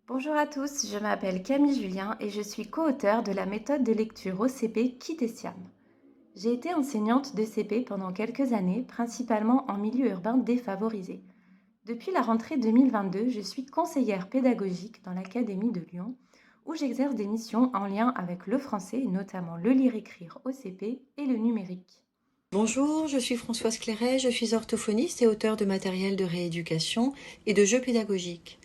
Bonjour à tous, je m'appelle Camille Julien et je suis co-auteure de la méthode de lecture OCP Kitesiam. J'ai été enseignante de CP pendant quelques années, principalement en milieu urbain défavorisé. Depuis la rentrée 2022, je suis conseillère pédagogique dans l'Académie de Lyon, où j'exerce des missions en lien avec le français, notamment le lire-écrire OCP et le numérique. Bonjour, je suis Françoise Clairet, je suis orthophoniste et auteure de matériel de rééducation et de jeux pédagogiques.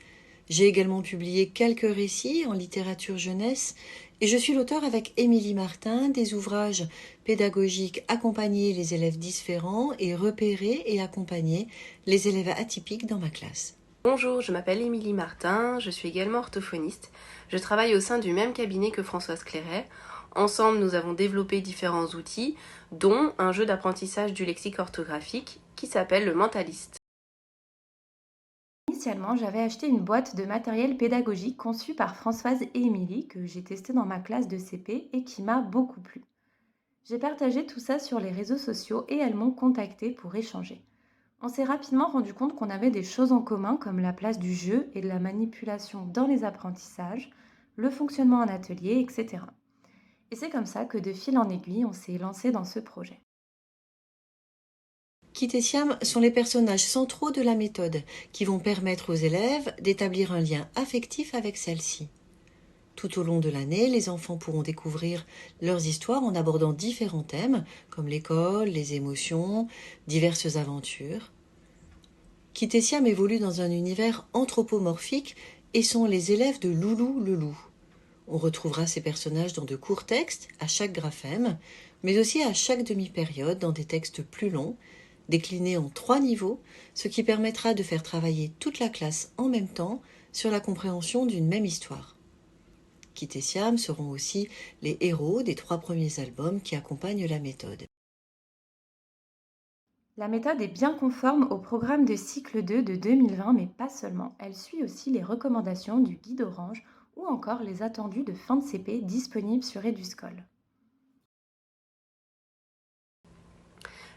J'ai également publié quelques récits en littérature jeunesse et je suis l'auteur avec Émilie Martin des ouvrages pédagogiques Accompagner les élèves différents et Repérer et accompagner les élèves atypiques dans ma classe. Bonjour, je m'appelle Émilie Martin, je suis également orthophoniste. Je travaille au sein du même cabinet que Françoise Clairet. Ensemble, nous avons développé différents outils, dont un jeu d'apprentissage du lexique orthographique qui s'appelle le Mentaliste. Initialement, j'avais acheté une boîte de matériel pédagogique conçue par Françoise et Émilie que j'ai testé dans ma classe de CP et qui m'a beaucoup plu. J'ai partagé tout ça sur les réseaux sociaux et elles m'ont contacté pour échanger. On s'est rapidement rendu compte qu'on avait des choses en commun comme la place du jeu et de la manipulation dans les apprentissages, le fonctionnement en atelier, etc. Et c'est comme ça que de fil en aiguille, on s'est lancé dans ce projet. Kitesiam sont les personnages centraux de la méthode qui vont permettre aux élèves d'établir un lien affectif avec celle-ci. Tout au long de l'année, les enfants pourront découvrir leurs histoires en abordant différents thèmes, comme l'école, les émotions, diverses aventures. Kitesiam évolue dans un univers anthropomorphique et sont les élèves de Loulou le loup. On retrouvera ces personnages dans de courts textes, à chaque graphème, mais aussi à chaque demi-période dans des textes plus longs, déclinés en 3 niveaux, ce qui permettra de faire travailler toute la classe en même temps sur la compréhension d'une même histoire. Kitesiam seront aussi les héros des 3 premiers albums qui accompagnent la méthode. La méthode est bien conforme au programme de cycle 2 de 2020, mais pas seulement. Elle suit aussi les recommandations du guide orange ou encore les attendus de fin de CP disponibles sur Eduscol.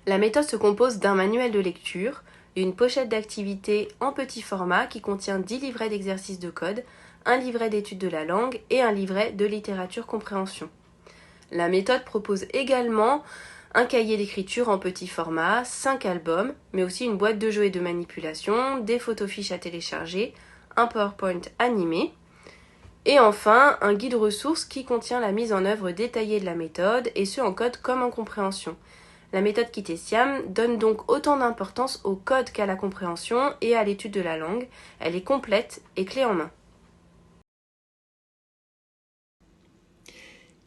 La méthode se compose d'un manuel de lecture, d'une pochette d'activités en petit format qui contient 10 livrets d'exercices de code, un livret d'études de la langue et un livret de littérature compréhension. La méthode propose également un cahier d'écriture en petit format, 5 albums, mais aussi une boîte de jeux et de manipulation, des photofiches à télécharger, un PowerPoint animé, et enfin un guide ressources qui contient la mise en œuvre détaillée de la méthode, et ce en code comme en compréhension. La méthode Kitesiam donne donc autant d'importance au code qu'à la compréhension et à l'étude de la langue. Elle est complète et clé en main.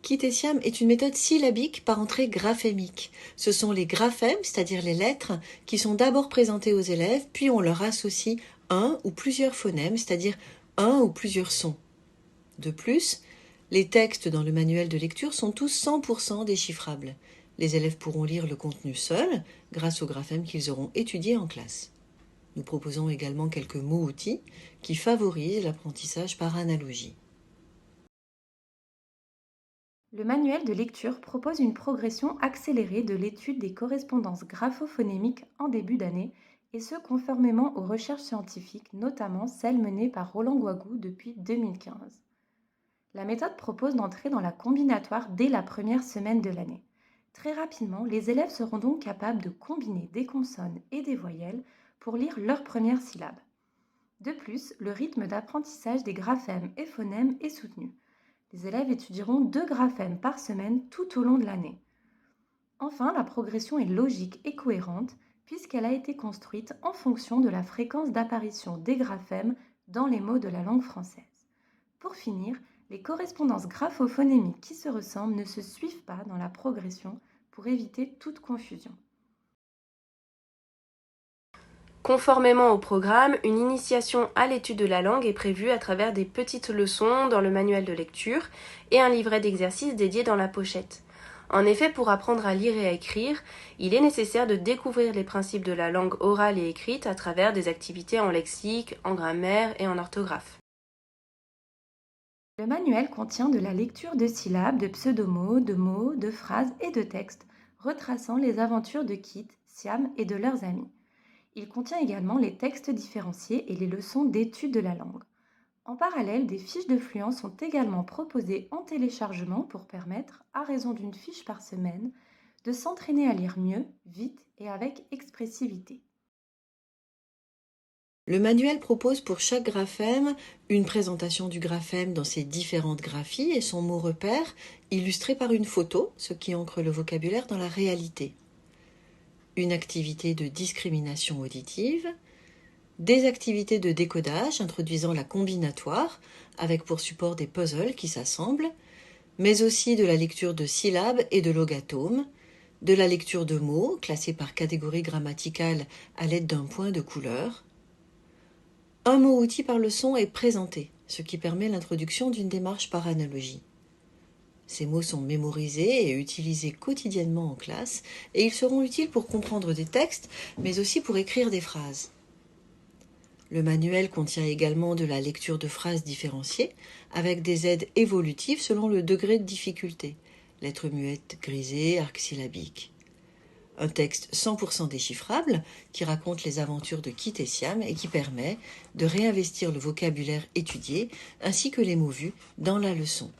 Kitesiam est une méthode syllabique par entrée graphémique. Ce sont les graphèmes, c'est-à-dire les lettres, qui sont d'abord présentés aux élèves, puis on leur associe un ou plusieurs phonèmes, c'est-à-dire un ou plusieurs sons. De plus, les textes dans le manuel de lecture sont tous 100% déchiffrables. Les élèves pourront lire le contenu seuls grâce aux graphèmes qu'ils auront étudiés en classe. Nous proposons également quelques mots-outils qui favorisent l'apprentissage par analogie. Le manuel de lecture propose une progression accélérée de l'étude des correspondances graphophоnémiques en début d'année, et ce conformément aux recherches scientifiques, notamment celles menées par Roland Guagou depuis 2015. La méthode propose d'entrer dans la combinatoire dès la première semaine de l'année. Très rapidement, les élèves seront donc capables de combiner des consonnes et des voyelles pour lire leur première syllabe. De plus, le rythme d'apprentissage des graphèmes et phonèmes est soutenu. Les élèves étudieront 2 graphèmes par semaine tout au long de l'année. Enfin, la progression est logique et cohérente puisqu'elle a été construite en fonction de la fréquence d'apparition des graphèmes dans les mots de la langue française. Pour finir, les correspondances graphophonémiques qui se ressemblent ne se suivent pas dans la progression pour éviter toute confusion. Conformément au programme, une initiation à l'étude de la langue est prévue à travers des petites leçons dans le manuel de lecture et un livret d'exercices dédié dans la pochette. En effet, pour apprendre à lire et à écrire, il est nécessaire de découvrir les principes de la langue orale et écrite à travers des activités en lexique, en grammaire et en orthographe. Le manuel contient de la lecture de syllabes, de pseudomots, de mots, de phrases et de textes, retraçant les aventures de Kit, Siam et de leurs amis. Il contient également les textes différenciés et les leçons d'étude de la langue. En parallèle, des fiches de fluence sont également proposées en téléchargement pour permettre, à raison d'une fiche par semaine, de s'entraîner à lire mieux, vite et avec expressivité. Le manuel propose pour chaque graphème une présentation du graphème dans ses différentes graphies et son mot repère, illustré par une photo, ce qui ancre le vocabulaire dans la réalité. Une activité de discrimination auditive, des activités de décodage introduisant la combinatoire, avec pour support des puzzles qui s'assemblent, mais aussi de la lecture de syllabes et de logatomes, de la lecture de mots classés par catégorie grammaticale à l'aide d'un point de couleur. Un mot-outil par leçon est présenté, ce qui permet l'introduction d'une démarche par analogie. Ces mots sont mémorisés et utilisés quotidiennement en classe, et ils seront utiles pour comprendre des textes, mais aussi pour écrire des phrases. Le manuel contient également de la lecture de phrases différenciées, avec des aides évolutives selon le degré de difficulté, lettres muettes, grisées, arcs syllabiques. Un texte 100% déchiffrable qui raconte les aventures de Kit et Siam et qui permet de réinvestir le vocabulaire étudié ainsi que les mots vus dans la leçon.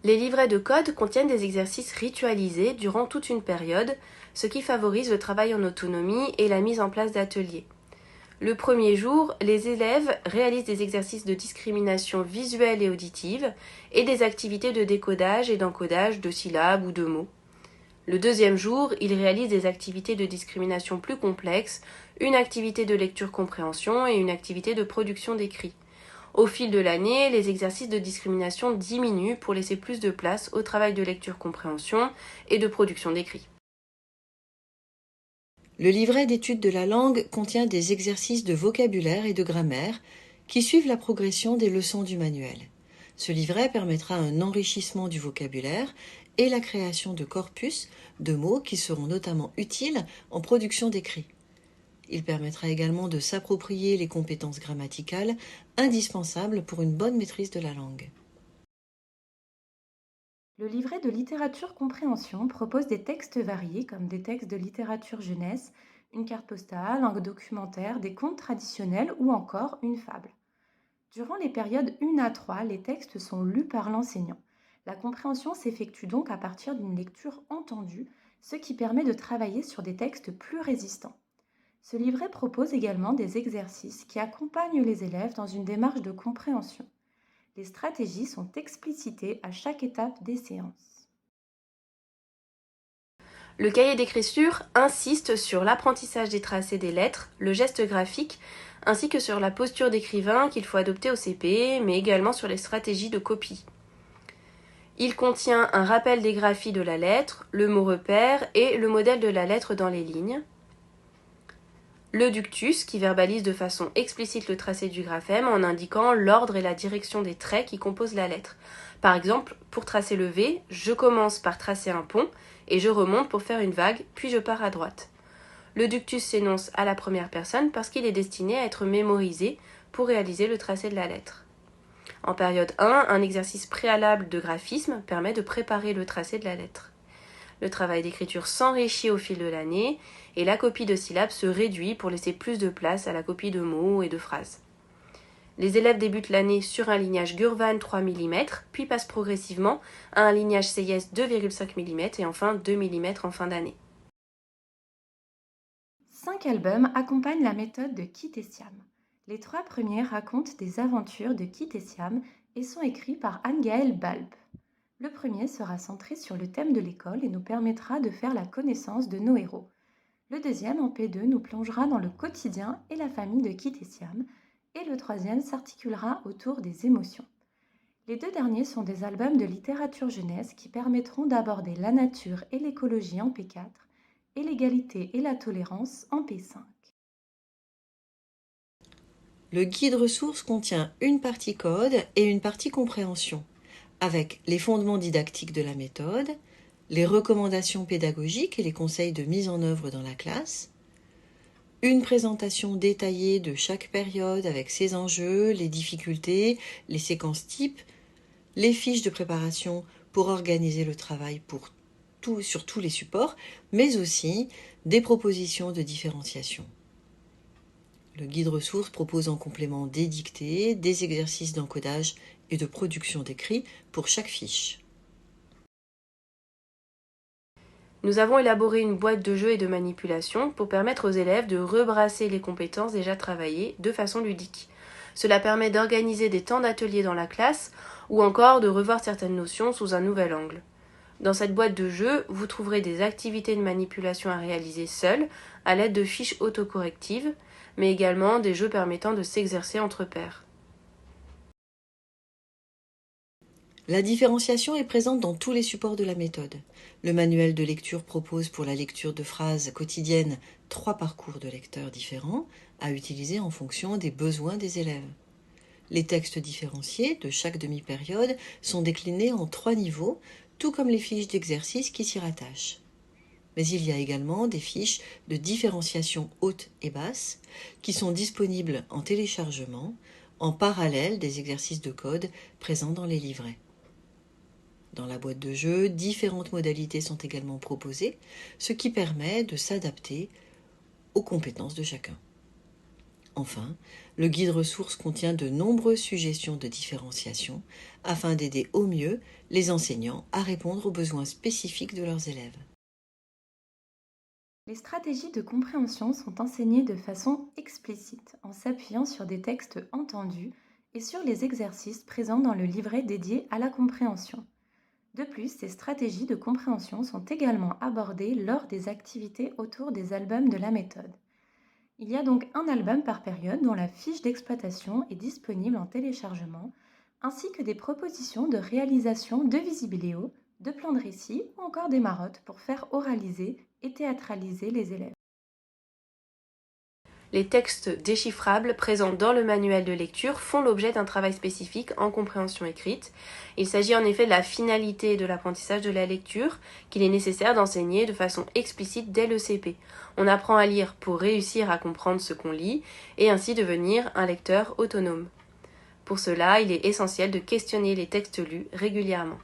Les livrets de code contiennent des exercices ritualisés durant toute une période, ce qui favorise le travail en autonomie et la mise en place d'ateliers. Le premier jour, les élèves réalisent des exercices de discrimination visuelle et auditive et des activités de décodage et d'encodage de syllabes ou de mots. Le deuxième jour, ils réalisent des activités de discrimination plus complexes, une activité de lecture-compréhension et une activité de production d'écrit. Au fil de l'année, les exercices de discrimination diminuent pour laisser plus de place au travail de lecture-compréhension et de production d'écrit. Le livret d'études de la langue contient des exercices de vocabulaire et de grammaire qui suivent la progression des leçons du manuel. Ce livret permettra un enrichissement du vocabulaire et la création de corpus de mots qui seront notamment utiles en production d'écrit. Il permettra également de s'approprier les compétences grammaticales indispensables pour une bonne maîtrise de la langue. Le livret de littérature compréhension propose des textes variés comme des textes de littérature jeunesse, une carte postale, un documentaire, des contes traditionnels ou encore une fable. Durant les périodes 1 à 3, les textes sont lus par l'enseignant. La compréhension s'effectue donc à partir d'une lecture entendue, ce qui permet de travailler sur des textes plus résistants. Ce livret propose également des exercices qui accompagnent les élèves dans une démarche de compréhension. Les stratégies sont explicitées à chaque étape des séances. Le cahier d'écriture insiste sur l'apprentissage des tracés des lettres, le geste graphique, ainsi que sur la posture d'écrivain qu'il faut adopter au CP, mais également sur les stratégies de copie. Il contient un rappel des graphies de la lettre, le mot repère et le modèle de la lettre dans les lignes. Le ductus qui verbalise de façon explicite le tracé du graphème en indiquant l'ordre et la direction des traits qui composent la lettre. Par exemple, pour tracer le V, je commence par tracer un pont et je remonte pour faire une vague, puis je pars à droite. Le ductus s'énonce à la première personne parce qu'il est destiné à être mémorisé pour réaliser le tracé de la lettre. En période 1, un exercice préalable de graphisme permet de préparer le tracé de la lettre. Le travail d'écriture s'enrichit au fil de l'année et la copie de syllabes se réduit pour laisser plus de place à la copie de mots et de phrases. Les élèves débutent l'année sur un lignage Gurvan 3 mm, puis passent progressivement à un lignage CIS 2,5 mm et enfin 2 mm en fin d'année. 5 albums accompagnent la méthode de Kit et Siam. Les 3 premiers racontent des aventures de Kit et Siam et sont écrits par Anne-Gaëlle Balb. Le premier sera centré sur le thème de l'école et nous permettra de faire la connaissance de nos héros. Le deuxième, en P2, nous plongera dans le quotidien et la famille de Kit et Siam. Et le troisième s'articulera autour des émotions. Les 2 derniers sont des albums de littérature jeunesse qui permettront d'aborder la nature et l'écologie en P4 et l'égalité et la tolérance en P5. Le guide ressources contient une partie code et une partie compréhension, avec les fondements didactiques de la méthode, les recommandations pédagogiques et les conseils de mise en œuvre dans la classe, une présentation détaillée de chaque période avec ses enjeux, les difficultés, les séquences types, les fiches de préparation pour organiser le travail sur tous les supports, mais aussi des propositions de différenciation. Le guide ressource propose en complément des dictées, des exercices d'encodage et de production d'écrit pour chaque fiche. Nous avons élaboré une boîte de jeux et de manipulation pour permettre aux élèves de rebrasser les compétences déjà travaillées de façon ludique. Cela permet d'organiser des temps d'atelier dans la classe ou encore de revoir certaines notions sous un nouvel angle. Dans cette boîte de jeux, vous trouverez des activités de manipulation à réaliser seules à l'aide de fiches autocorrectives, mais également des jeux permettant de s'exercer entre pairs. La différenciation est présente dans tous les supports de la méthode. Le manuel de lecture propose pour la lecture de phrases quotidiennes 3 parcours de lecteurs différents à utiliser en fonction des besoins des élèves. Les textes différenciés de chaque demi-période sont déclinés en 3 niveaux, tout comme les fiches d'exercice qui s'y rattachent. Mais il y a également des fiches de différenciation haute et basse qui sont disponibles en téléchargement, en parallèle des exercices de code présents dans les livrets. Dans la boîte de jeu, différentes modalités sont également proposées, ce qui permet de s'adapter aux compétences de chacun. Enfin, le guide ressource contient de nombreuses suggestions de différenciation afin d'aider au mieux les enseignants à répondre aux besoins spécifiques de leurs élèves. Les stratégies de compréhension sont enseignées de façon explicite en s'appuyant sur des textes entendus et sur les exercices présents dans le livret dédié à la compréhension. De plus, ces stratégies de compréhension sont également abordées lors des activités autour des albums de la méthode. Il y a donc un album par période dont la fiche d'exploitation est disponible en téléchargement, ainsi que des propositions de réalisation de visibiléos, de plans de récit ou encore des marottes pour faire oraliser et théâtraliser les élèves. Les textes déchiffrables présents dans le manuel de lecture font l'objet d'un travail spécifique en compréhension écrite. Il s'agit en effet de la finalité de l'apprentissage de la lecture qu'il est nécessaire d'enseigner de façon explicite dès le CP. On apprend à lire pour réussir à comprendre ce qu'on lit et ainsi devenir un lecteur autonome. Pour cela, il est essentiel de questionner les textes lus régulièrement.